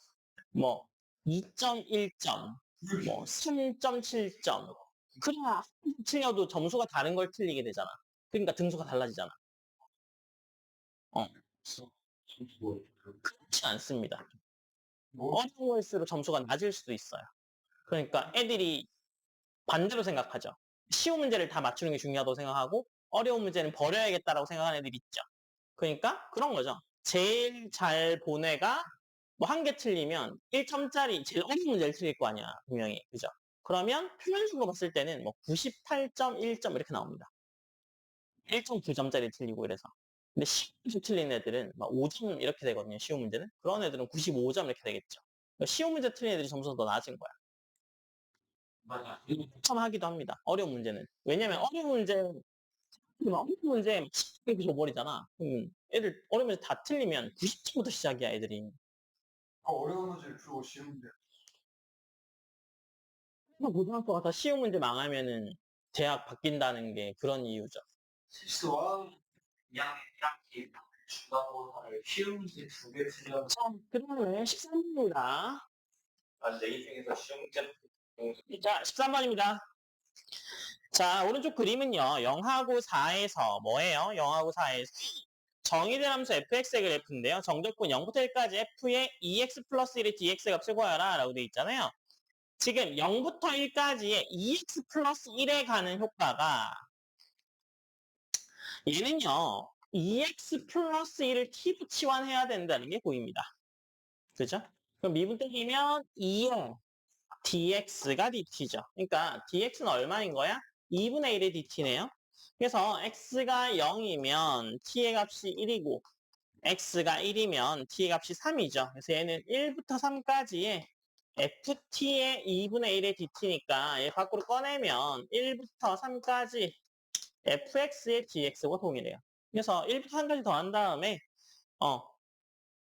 뭐 2.1점, 뭐 3.7점. 그래야 틀려도 점수가 다른 걸 틀리게 되잖아. 그러니까 등수가 달라지잖아. 그렇지 않습니다. 어려운 걸수록 점수가 낮을 수도 있어요. 그러니까 애들이 반대로 생각하죠. 쉬운 문제를 다 맞추는 게 중요하다고 생각하고 어려운 문제는 버려야겠다라고 생각하는 애들이 있죠. 그러니까 그런 거죠. 제일 잘 본 애가 뭐 한 개 틀리면 1점짜리 제일 어려운 문제를 틀릴 거 아니야, 분명히. 그죠? 그러면 표현식으로 봤을 때는 뭐 98.1점 이렇게 나옵니다. 1.9점짜리 틀리고 이래서. 근데 쉬운 문제 틀린 애들은 막 5점 이렇게 되거든요, 쉬운 문제는. 그런 애들은 95점 이렇게 되겠죠. 그러니까 쉬운 문제 틀린 애들이 점수가 더 낮은 거야. 맞아. 처음 하기도 합니다. 어려운 문제는. 왜냐면 어려운 문제 쉽게 줘버리잖아. 애들 어려운 문제 다 틀리면 90점부터 시작이야, 애들이. 어려운 문제를 풀고 쉬운 문제. 고등학교 가서 쉬운 문제 망하면은 대학 바뀐다는 게 그런 이유죠. 실수와 2학년 1학기 중간고사를 쉬운 문제 2개 틀려서 자, 그 다음에 13번입니다. 내 인생에서 쉬운 문제 자, 13번입니다. 자, 오른쪽 그림은요, 0하고 4에서 뭐예요? 0하고 4에서 정의된 함수 fx의 그래프인데요. 정적분 0부터 1까지 f의 2x 플러스 1의 dx 값을 구하라 라고 되어 있잖아요. 지금 0부터 1까지의 2x 플러스 1에 가는 효과가 얘는요, 2x 플러스 1을 t로 치환해야 된다는 게 보입니다. 그죠? 그럼 미분 떼기면 2의 dx가 dt죠. 그러니까 dx는 얼마인 거야? 2분의 1의 dt네요. 그래서 x가 0이면 t의 값이 1이고 x가 1이면 t의 값이 3이죠. 그래서 얘는 1부터 3까지의 ft의 2분의 1의 dt니까 얘 밖으로 꺼내면 1부터 3까지 fx의 dx와 동일해요. 그래서 1부터 3까지 더한 다음에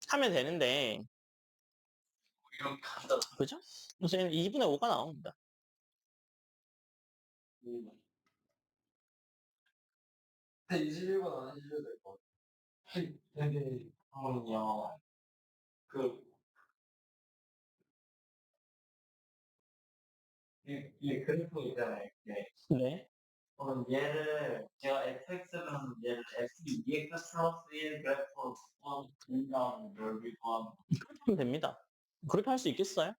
하면 되는데 이렇게 한다. 그죠? 그래서 얘는 2분의 5가 나옵니다. 한 21번 안 해주셔도 될 것 같아요. 근데 저는요 그 이 그래프 있잖아요. 네. 얘를 제가 fx는 얘를 f 2x 플러스 1 그래프 분량 넓이 한 그렇게 하면 됩니다. 그렇게 할 수 있겠어요?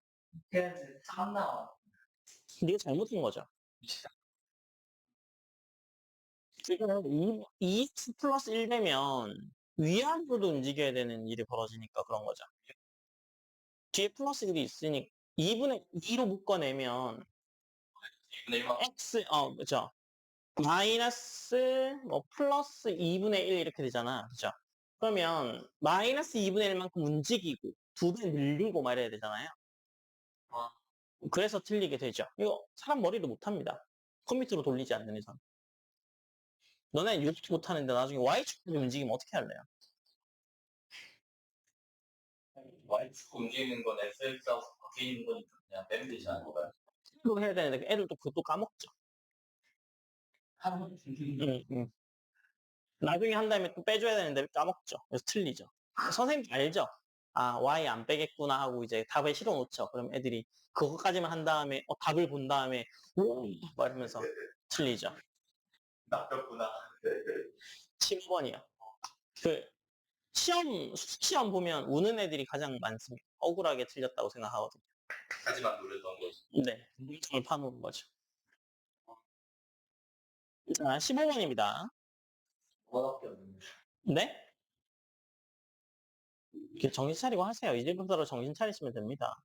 해야지 3 나와. 네가 잘못한 거죠. 지금 2x 플러스 1 되면 위아래로도 움직여야 되는 일이 벌어지니까 그런 거죠. 뒤에 플러스 1이 있으니 2분의 2로 묶어내면 2분의 1만 x, 그죠? 마이너스, 뭐, 플러스 2분의 1 이렇게 되잖아. 그죠? 그러면 마이너스 2분의 1만큼 움직이고 2배 늘리고 말해야 되잖아요. 그래서 틀리게 되죠. 이거 사람 머리도 못합니다. 컴퓨터로 돌리지 않는 이상. 너네 이렇게 못하는데 나중에 Y축으로 움직이면 어떻게 할래요? Y축 움직이는 건 SX하고 밖에 있는 거니까 그냥 빼면 되지 않을까요? 그거 해야 되는데 애들도 그것도 까먹죠. 응. 나중에 한 다음에 또 빼줘야 되는데 까먹죠. 그래서 틀리죠. 선생님 알죠? 아, Y 안 빼겠구나 하고 이제 답에 실어 놓죠. 그럼 애들이 그거까지만 한 다음에 답을 본 다음에 막 이러면서 틀리죠. 낚였구나. 15번이요. 그 수시험 보면 우는 애들이 가장 많습니다. 억울하게 틀렸다고 생각하거든요. 하지만 노렸던 거지. 네, 물정을 파놓은 거죠. 자, 15번입니다. 뭐밖에 없는데. 네? 이렇게 정신 차리고 하세요. 이제부터 정신 차리시면 됩니다.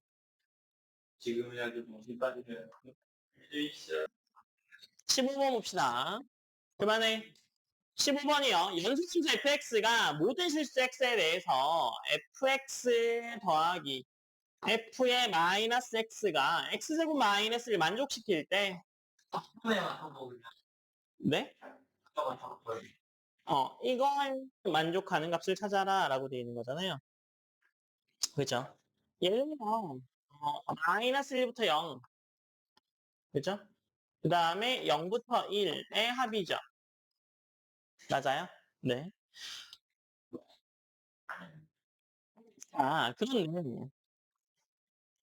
지금이라도 정신 빠지면 이제 있어. 15번 봅시다. 그만해. 15번이요. 연속함수 fx가 모든 실수 x에 대해서 fx 더하기 f의 마이너스 x가 x제곱 마이너스를 만족시킬 때 처음에만 쳐보면 네? 처음에 쳐보면 이걸 만족하는 값을 찾아라 라고 되어 있는 거잖아요. 그죠? 예를 들어 마이너스 1부터 0 그죠? 그 다음에 0부터 1의 합이죠. 맞아요? 네. 그런데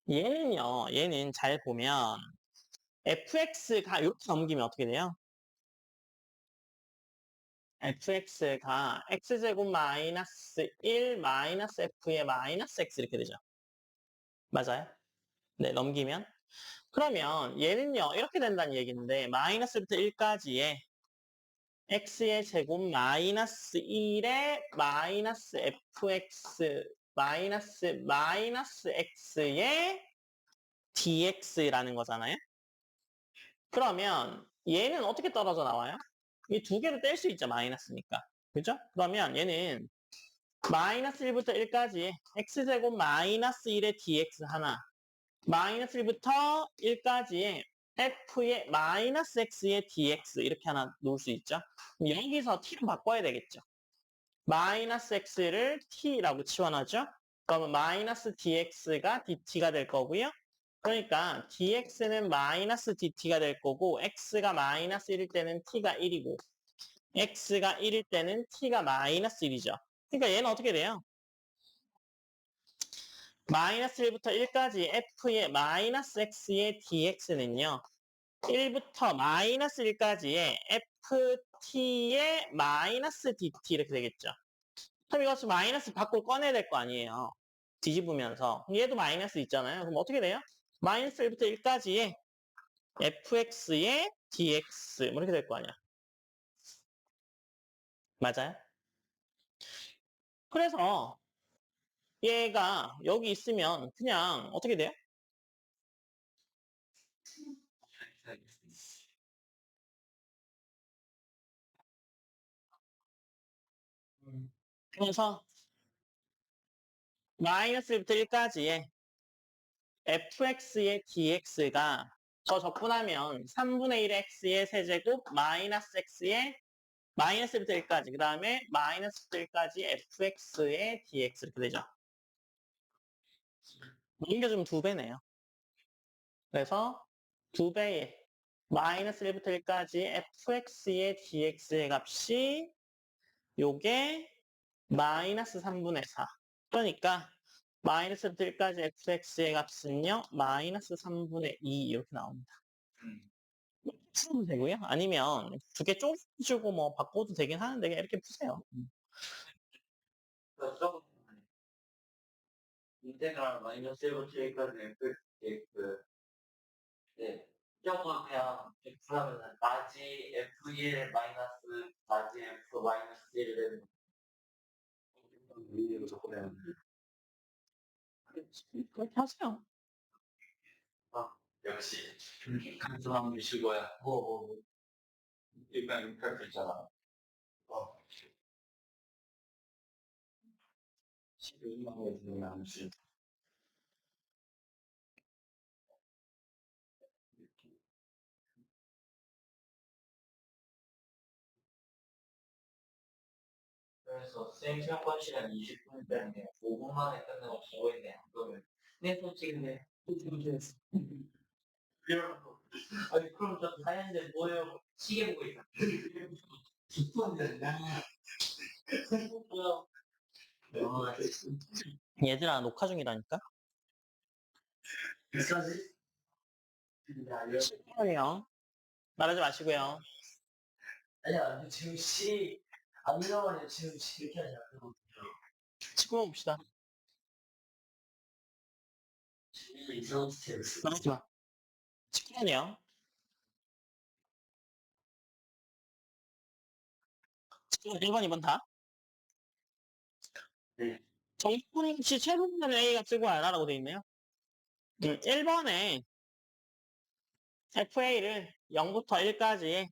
얘는 잘 보면 fx가 이렇게 넘기면 어떻게 돼요? fx가 x제곱 마이너스 1 마이너스 f의 마이너스 x 이렇게 되죠. 맞아요? 네, 넘기면. 그러면 얘는요, 이렇게 된다는 얘기인데 마이너스부터 1까지의 x의 제곱 마이너스 1의 마이너스 fx 마이너스 x의 dx라는 거잖아요. 그러면 얘는 어떻게 떨어져 나와요? 이 두 개를 뗄 수 있죠. 마이너스니까. 그죠? 그러면 얘는 마이너스 1부터 1까지 x제곱 마이너스 1의 dx 하나, 마이너스 1부터 1까지의 f의 마이너스 x의 dx 이렇게 하나 놓을 수 있죠. 그럼 여기서 t로 바꿔야 되겠죠. 마이너스 x를 t라고 치환하죠. 그러면 마이너스 dx가 dt가 될 거고요. 그러니까 dx는 마이너스 dt가 될 거고 x가 마이너스 1일 때는 t가 1이고 x가 1일 때는 t가 마이너스 1이죠. 그러니까 얘는 어떻게 돼요? 마이너스 1부터 1까지 f의 마이너스 x의 dx는요. 1부터 마이너스 1까지의 ft의 마이너스 dt 이렇게 되겠죠. 그럼 이것을 마이너스 밖으로 꺼내야 될 거 아니에요. 뒤집으면서. 얘도 마이너스 있잖아요. 그럼 어떻게 돼요? 마이너스 1부터 1까지의 fx의 dx 뭐 이렇게 될 거 아니야. 맞아요? 그래서 얘가 여기 있으면 그냥 어떻게 돼요? 그래서 마이너스 1부터 1까지의 fx의 dx가 저 적분하면 3분의 1 x의 세제곱 마이너스 x의 마이너스 1부터 1까지 그 다음에 마이너스 1부터 1까지 fx의 dx 이렇게 되죠. 넘겨주면 2배네요. 그래서 2배의 마이너스 1부터 1까지 fx의 dx의 값이 요게 마이너스 3분의 4. 그러니까 마이너스 1부터 1까지 fx의 값은요. 마이너스 3분의 2 이렇게 나옵니다. 풀어도 되고요. 아니면 두 개 쪼개주고 뭐 바꿔도 되긴 하는데 이렇게 푸세요. 조금 인테그랄 마이너스 1부터 1까지 fx 네. 조금 그냥 F하면은 라지 F1 마이너스 라지 F 마이너스 1이 되는 위로 적어내야 그렇게 하세요. 역시 간단한 미실거야. 뭐 일단 육할 수 있잖아. 12만 원 되면 안 돼. 그래서 쌤 시험 시간 20분 때문에 5분 만에 끝내고 자고 있네. 그러면 네 솔직히 근데 아니 그럼 저 사연인데 뭐예요? 시계 보고 있어. 10분 됐나? 얘들아 녹화 중이라니까. 비싸지? 실패요. 말하지 마시고요. 아니야 지금 시 아니면 지금 시 이렇게 하지 않고 친구만 봅시다. 이상한 스텝을 말하지 마. 10분이요. 1번, 2번 다? 네. 정답은 혹시 최소분의 A 값을 구하라라고 되어 있네요. 1번에 FA를 0부터 1까지의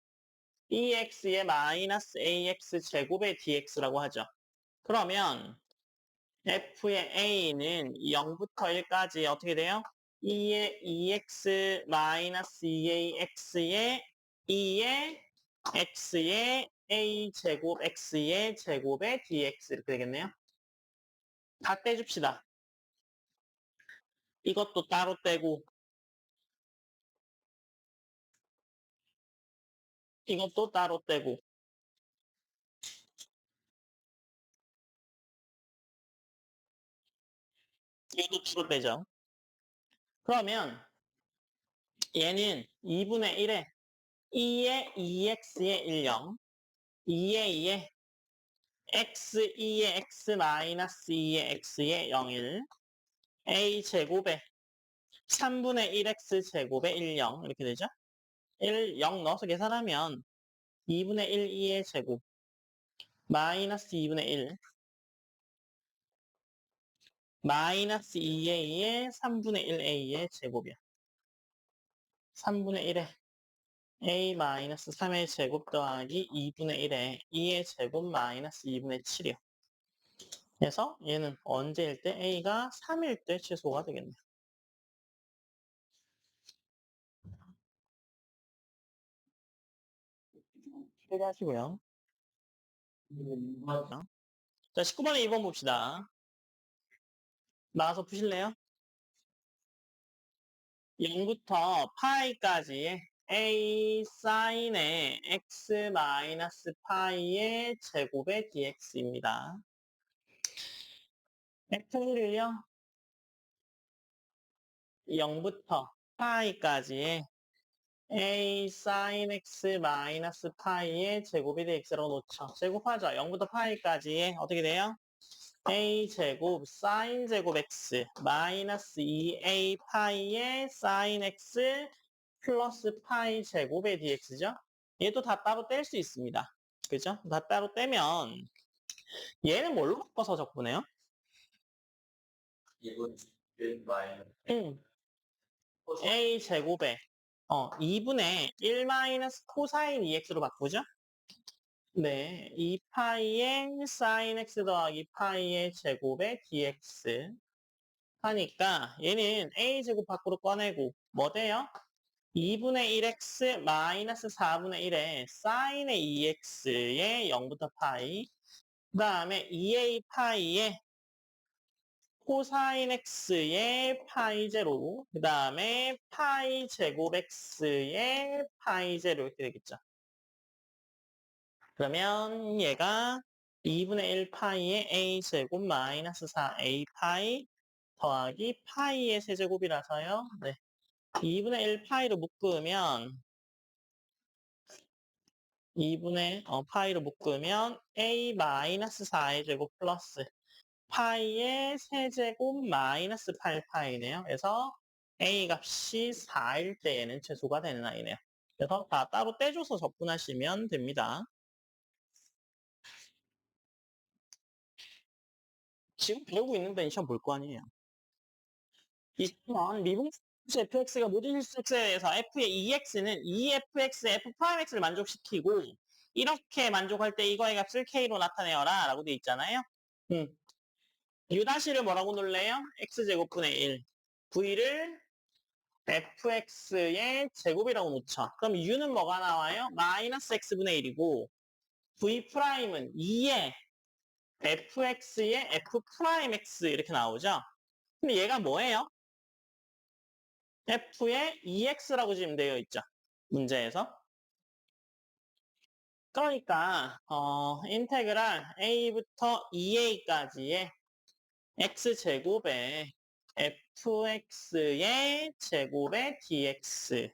EX의 마이너스 AX 제곱의 DX라고 하죠. 그러면 F의 A는 0부터 1까지 어떻게 돼요? 2의 EX 마이너스 2AX의 2의 X의 A 제곱 X의 제곱의 DX 이렇게 되겠네요. 다 떼줍시다. 이것도 따로 떼고 이것도 따로 떼고 이것도 따로 떼죠. 그러면 얘는 2분의 1에 2의 2x의 10 2의 2의 x 2의 x 마이너스 2의 x의 01 a 제곱에 3분의 1x 제곱에 10 이렇게 되죠. 0 넣어서 계산하면 2분의 1 2의 제곱 마이너스 2분의 1 마이너스 2a의 3분의 1a의 제곱이야. 3분의 1에 a 마이너스 3의 제곱 더하기 2분의 1에 2의 제곱 마이너스 2분의 7이요. 그래서 얘는 언제일 때 a가 3일 때 최소가 되겠네요. 필기하시고요. 자, 19번에 2번 봅시다. 나와서 푸실래요? 0부터 파이까지의 a 사인의 x 마이너스 파이의 제곱의 dx입니다. f를요 0부터 파이까지의 a sin x 마이너스 파이의 제곱이 dx라고 놓죠. 제곱하죠. 0부터 파이까지의 어떻게 돼요? a 제곱 sin 제곱 x 마이너스 2a 파이의 sin x 플러스 파이 제곱의 dx죠. 얘도 다 따로 뗄 수 있습니다. 그죠? 다 따로 떼면 얘는 뭘로 바꿔서 적분해요? 이분 1 마이너스 a 제곱에 2분의 1 마이너스 코사인 2x로 바꾸죠? 네, 2파이의 sin x 더하기 파이의 제곱의 dx 하니까 얘는 a 제곱 밖으로 꺼내고 뭐 돼요? 2분의 1x 마이너스 4분의 1에 sin의 2x의 0부터 파이 그 다음에 2a 파이의 코사인 x의 파이 제로 그 다음에 파이 제곱 x의 파이 제로 이렇게 되겠죠. 그러면 얘가 2분의 1 파이의 a 제곱 마이너스 4a 파이 더하기 파이의 세제곱이라서요. 네. 2분의 1 파이로 묶으면 2분의 파이로 묶으면 a 마이너스 4의 제곱 플러스 파이의 세제곱 마이너스 8파이네요. 그래서 a 값이 4일 때에는 최소가 되는 아이네요. 그래서 다 따로 떼줘서 접근하시면 됩니다. 지금 배우고 있는 데는 시험 볼 거 아니에요. 이 시험은 미분수 fx가 모든 실수x에 대해서 f의 2x는 2fx의 f'x를 만족시키고 이렇게 만족할 때 이거의 값을 k로 나타내어라 라고 돼 있잖아요. u''를 뭐라고 놀래요? x제곱분의 1. v를 fx의 제곱이라고 놓죠. 그럼 u는 뭐가 나와요? 마이너스 x분의 1이고 v'은 2의 fx의 f'x 이렇게 나오죠. 근데 얘가 뭐예요? f의 2x라고 지금 되어 있죠. 문제에서. 그러니까 인테그랄 a부터 2a까지의 x제곱에 fx의 제곱의 dx가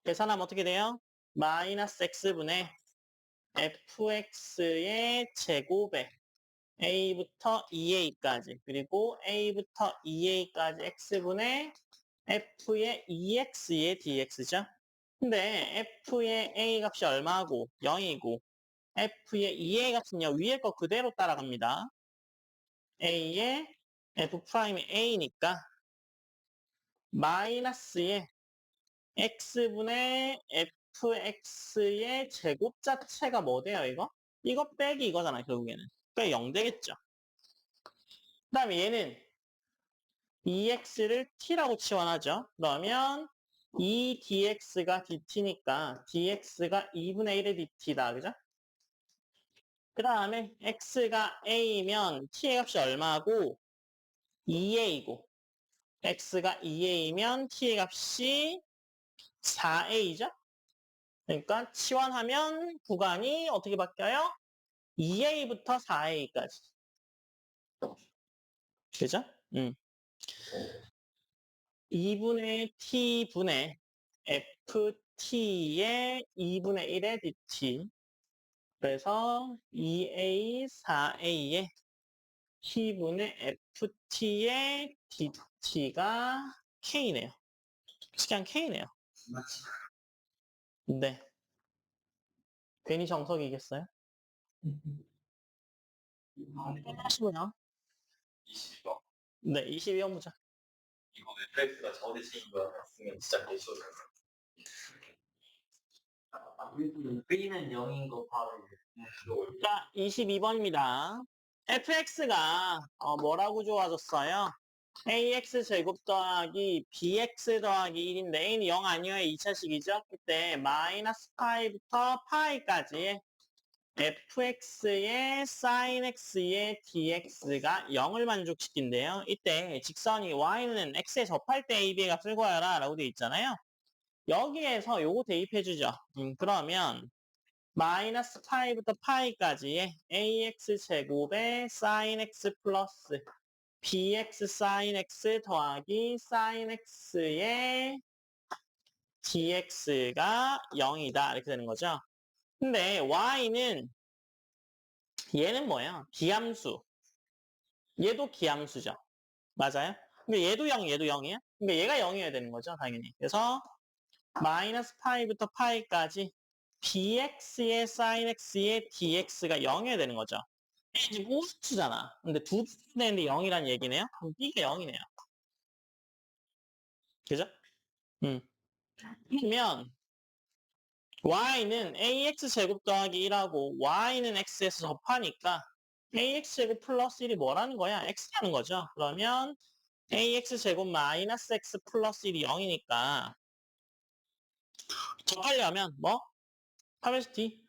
계산하면 어떻게 돼요? 마이너스 x분의 fx의 제곱에 a부터 2a까지 그리고 a부터 2a까지 x분의 f의 2x의 dx죠. 근데 f의 a 값이 얼마고 0이고 f의 2a 값은요 위에 거 그대로 따라갑니다. a의 f'이 a니까 마이너스의 x분의 fx의 제곱 자체가 뭐 돼요 이거? 이거 빼기 이거잖아 결국에는. 그러니까 0 되겠죠. 그 다음에 얘는 2x를 t라고 치환하죠. 그러면 2dx가 dt니까 dx가 2분의 1의 dt다. 그죠? 그 다음에 x가 a면 t의 값이 얼마고 2a고 x가 2a면 t의 값이 4a죠? 그러니까 치환하면 구간이 어떻게 바뀌어요? 2a부터 4a까지. 그죠? 2분의 t분의 ft의 2분의 1의 dt. 그래서 2a, 4a의 t분의 ft의 dt가 k네요. 그냥 k네요. 맞지? 네. 괜히 정석이겠어요? 하시고요. 22번. 네, 22번 보자. 이거 FX가 저대칭인 거였으면 진짜 개쉬워요. B는 0인 거 바로 이제. 자, 22번입니다. fx가 뭐라고 좋아졌어요? ax 제곱 더하기 bx 더하기 1인데 a는 0 아니어야 2차식이죠? 그때 마이너스 파이부터 파이까지 fx의 sin x의 dx가 0을 만족시킨대요. 이때 직선이 y는 x에 접할 때 ab의 값을 구하라 라고 되어 있잖아요. 여기에서 요거 대입해주죠. 그러면 마이너스 파이부터 파이까지의 ax 제곱의 sin x 플러스 bx sin x 더하기 sin x의 dx가 0이다 이렇게 되는 거죠. 근데 y는 얘는 뭐예요? 기함수. 얘도 기함수죠. 맞아요? 근데 얘도 0, 얘도 0이에요? 근데 얘가 0이어야 되는 거죠, 당연히. 그래서 마이너스 파이부터 파이까지 bx의 sin x의 dx가 0이어야 되는 거죠. 이게 지금 오수잖아. 근데 두 배 되는데 0이란 얘기네요. 그럼 b가 0이네요. 그죠? 그러면 y는 ax 제곱 더하기 1하고 y는 x에서 접하니까 ax 제곱 플러스 1이 뭐라는 거야? x라는 거죠. 그러면 ax 제곱 마이너스 x 플러스 1이 0이니까 접하려면 뭐? 하면서 d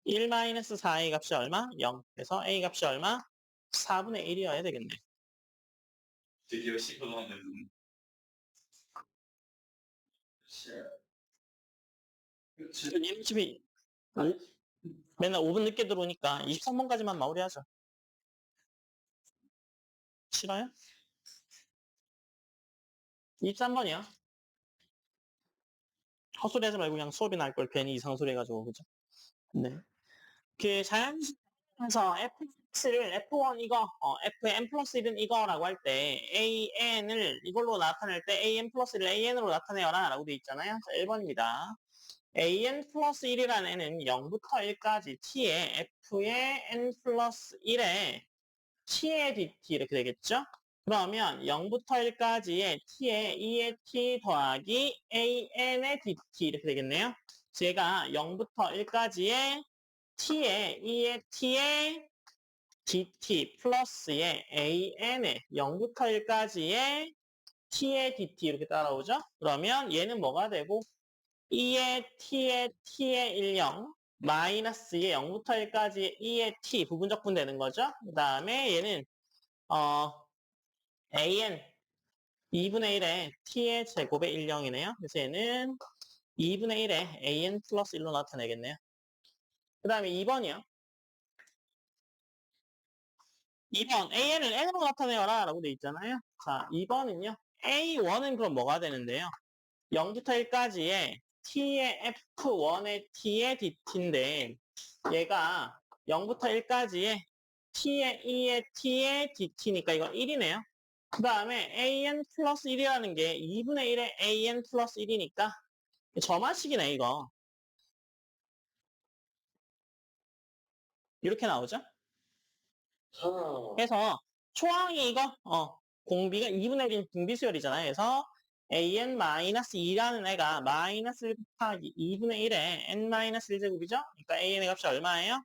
1 마이너스 4a 값이 얼마? 0. 그래서 a 값이 얼마? 4분의 1이어야 되겠네. 드디어 10분 남았는데. 얘는 집이 맨날 5분 늦게 들어오니까 23번까지만 마무리하죠. 싫어요? 23번이요. 헛소리 하지 말고 그냥 수업이 날 걸 괜히 이상한 소리 해가지고, 그죠? 네. 그 자연식에서 fx를 f1 이거, fn 플러스 1은 이거라고 할 때 an을 이걸로 나타낼 때 an 플러스 1을 an으로 나타내어라 라고 돼 있잖아요. 자, 1번입니다. an 플러스 1이라는 애는 0부터 1까지 t의 f의 n 플러스 1에 t의 dt 이렇게 되겠죠? 그러면 0부터 1까지의 t의 2의 t 더하기 an의 dt 이렇게 되겠네요. 제가 0부터 1까지의 t의 2의 t의 dt 플러스의 an의 0부터 1까지의 t의 dt 이렇게 따라오죠? 그러면 얘는 뭐가 되고 2의 t의 10 마이너스의 0부터 1까지의 2의 t 부분적분 되는 거죠? 그 다음에 얘는 an 2분의 1에 t의 제곱의 10이네요. 그래서 얘는 2분의 1에 an 플러스 1로 나타내겠네요. 그 다음에 2번이요. 2번 an을 n으로 나타내어라 라고 돼 있잖아요. 자, 2번은요. a1은 그럼 뭐가 되는데요? 0부터 1까지의 t의 f1의 t의 dt인데 얘가 0부터 1까지의 t의 2의 t의 dt니까 이거 1이네요. 그 다음에 an 플러스 1이라는 게 2분의 1의 an 플러스 1이니까 점화식이네 이거. 이렇게 나오죠? 그래서 초항이 이거 공비가 2분의 1인 공비수열이잖아요. 그래서 an-2라는 애가 마이너스 1 곱하기 2분의 1에 n-1제곱이죠? 그러니까 an의 값이 얼마예요?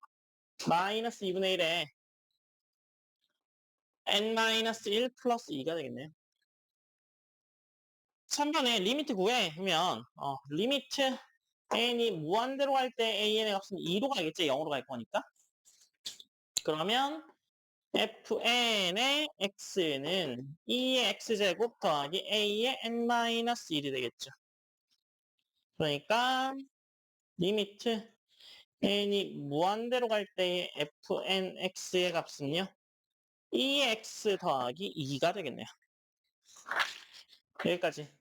마이너스 2분의 1에 n-1 플러스 2가 되겠네요. 3번에 리미트 구해 하면 리미트 n이 무한대로 갈 때 an의 값은 2로 가겠지? 0으로 갈 거니까. 그러면 fn의 x는 2의 x제곱 더하기 a의 n-1이 되겠죠. 그러니까 리미트 n이 무한대로 갈 때의 fnx의 값은요. 2x 더하기 2가 되겠네요. 여기까지.